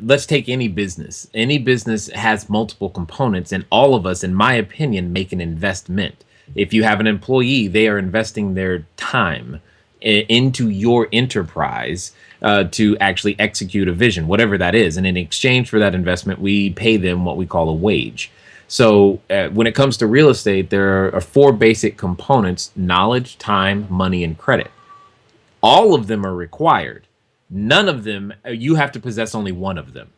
let's take any business. Any business has multiple components, and all of us, in my opinion, make an investment. If you have an employee, they are investing their time into your enterprise to actually execute a vision, whatever that is. And in exchange for that investment, we pay them what we call a wage. So when it comes to real estate, there are four basic components: knowledge, time, money, and credit. All of them are required. None of them, you have to possess only one of them.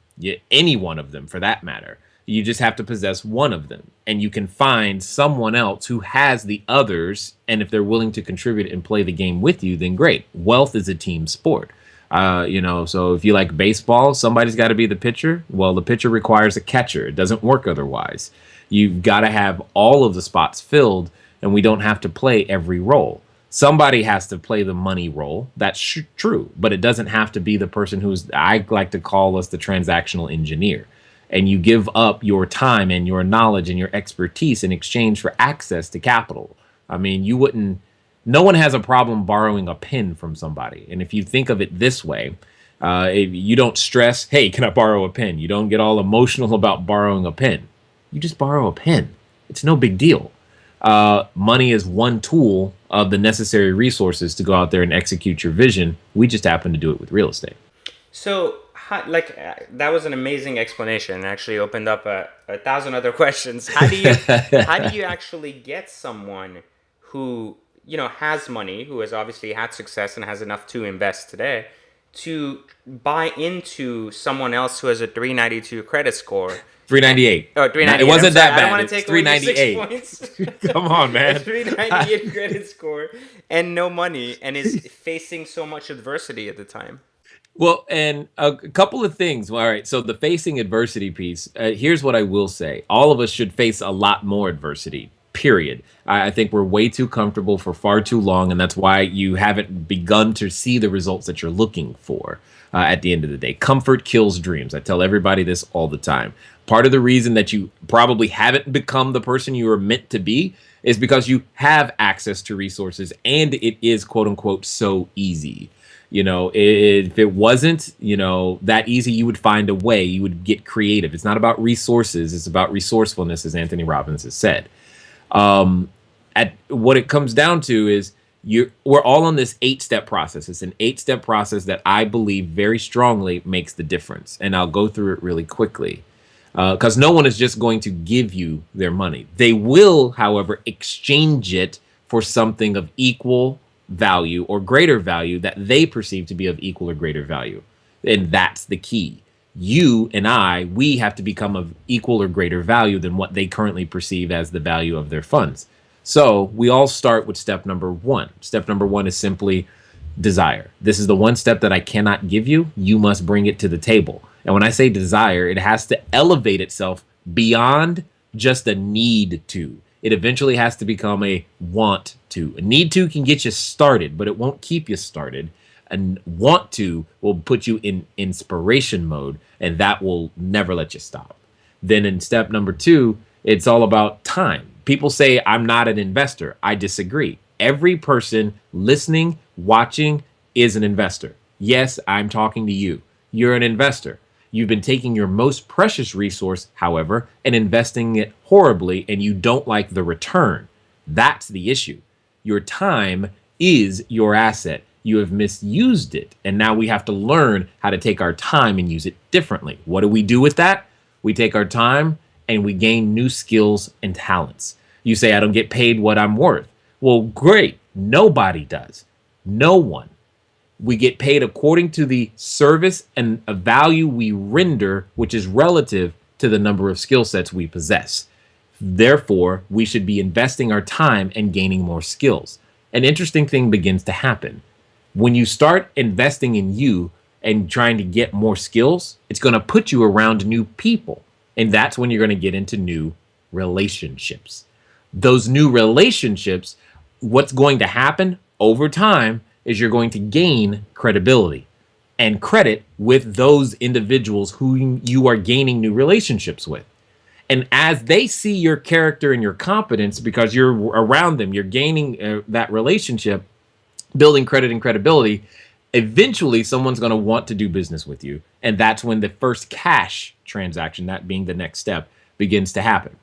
Any one of them for that matter. You just have to possess one of them. And you can find someone else who has the others. And if they're willing to contribute and play the game with you, then great. Wealth is a team sport. So if you like baseball, somebody's got to be the pitcher. Well, the pitcher requires a catcher. It doesn't work otherwise. You've got to have all of the spots filled, and we don't have to play every role. Somebody has to play the money role. That's true, but it doesn't have to be the person who's, I like to call us the transactional engineer. And you give up your time and your knowledge and your expertise in exchange for access to capital. I mean, no one has a problem borrowing a pen from somebody. And if you think of it this way, if you don't stress, hey, can I borrow a pen? You don't get all emotional about borrowing a pen. You just borrow a pen. It's no big deal. Money is one tool of the necessary resources to go out there and execute your vision. We just happen to do it with real estate. So, that was an amazing explanation. It actually opened up a thousand other questions. How do you actually get someone who has money, who has obviously had success and has enough to invest today, to buy into someone else who has a 392 credit score? 398. Oh, 398. It wasn't that bad. I don't want to take 398 points. Come on, man. 398 credit score and no money, and is facing so much adversity at the time. Well, and a couple of things. All right. So the facing adversity piece, here's what I will say. All of us should face a lot more adversity, period. I think we're way too comfortable for far too long. And that's why you haven't begun to see the results that you're looking for at the end of the day. Comfort kills dreams. I tell everybody this all the time. Part of the reason that you probably haven't become the person you were meant to be is because you have access to resources and it is, quote unquote, so easy. If it wasn't, that easy, you would find a way. You would get creative. It's not about resources. It's about resourcefulness, as Anthony Robbins has said. At what it comes down to is we're all on this 8-step process. It's an 8-step process that I believe very strongly makes the difference. And I'll go through it really quickly. Because no one is just going to give you their money. They will, however, exchange it for something of equal value or greater value that they perceive to be of equal or greater value. And that's the key. You and we have to become of equal or greater value than what they currently perceive as the value of their funds. So we all start with step number 1. Step number 1 is simply desire. This is the one step that I cannot give you. You must bring it to the table. And when I say desire, it has to elevate itself beyond just a need to. It eventually has to become a want to. A need to can get you started, but it won't keep you started. And want to will put you in inspiration mode, and that will never let you stop. Then in step number 2, it's all about time. People say, I'm not an investor. I disagree. Every person listening, watching is an investor. Yes, I'm talking to you. You're an investor. You've been taking your most precious resource, however, and investing it horribly, and you don't like the return. That's the issue. Your time is your asset. You have misused it, and now we have to learn how to take our time and use it differently. What do we do with that? We take our time and we gain new skills and talents. You say, I don't get paid what I'm worth. Well, great. Nobody does. No one. We get paid according to the service and a value we render, which is relative to the number of skill sets we possess. Therefore, we should be investing our time and gaining more skills. An interesting thing begins to happen. When you start investing in you and trying to get more skills, it's going to put you around new people. And that's when you're going to get into new relationships. Those new relationships, what's going to happen over time is you're going to gain credibility and credit with those individuals who you are gaining new relationships with. And as they see your character and your competence, because you're around them, you're gaining that relationship, building credit and credibility, Eventually, someone's going to want to do business with you. And that's when the first cash transaction, that being the next step, begins to happen.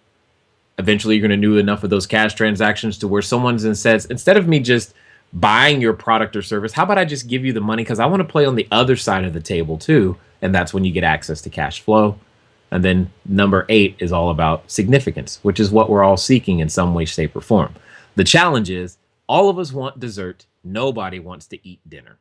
Eventually, you're going to do enough of those cash transactions to where someone says, instead of me just buying your product or service, how about I just give you the money? Because I want to play on the other side of the table too. And that's when you get access to cash flow. And then number 8 is all about significance, which is what we're all seeking in some way, shape, or form. The challenge is all of us want dessert. Nobody wants to eat dinner.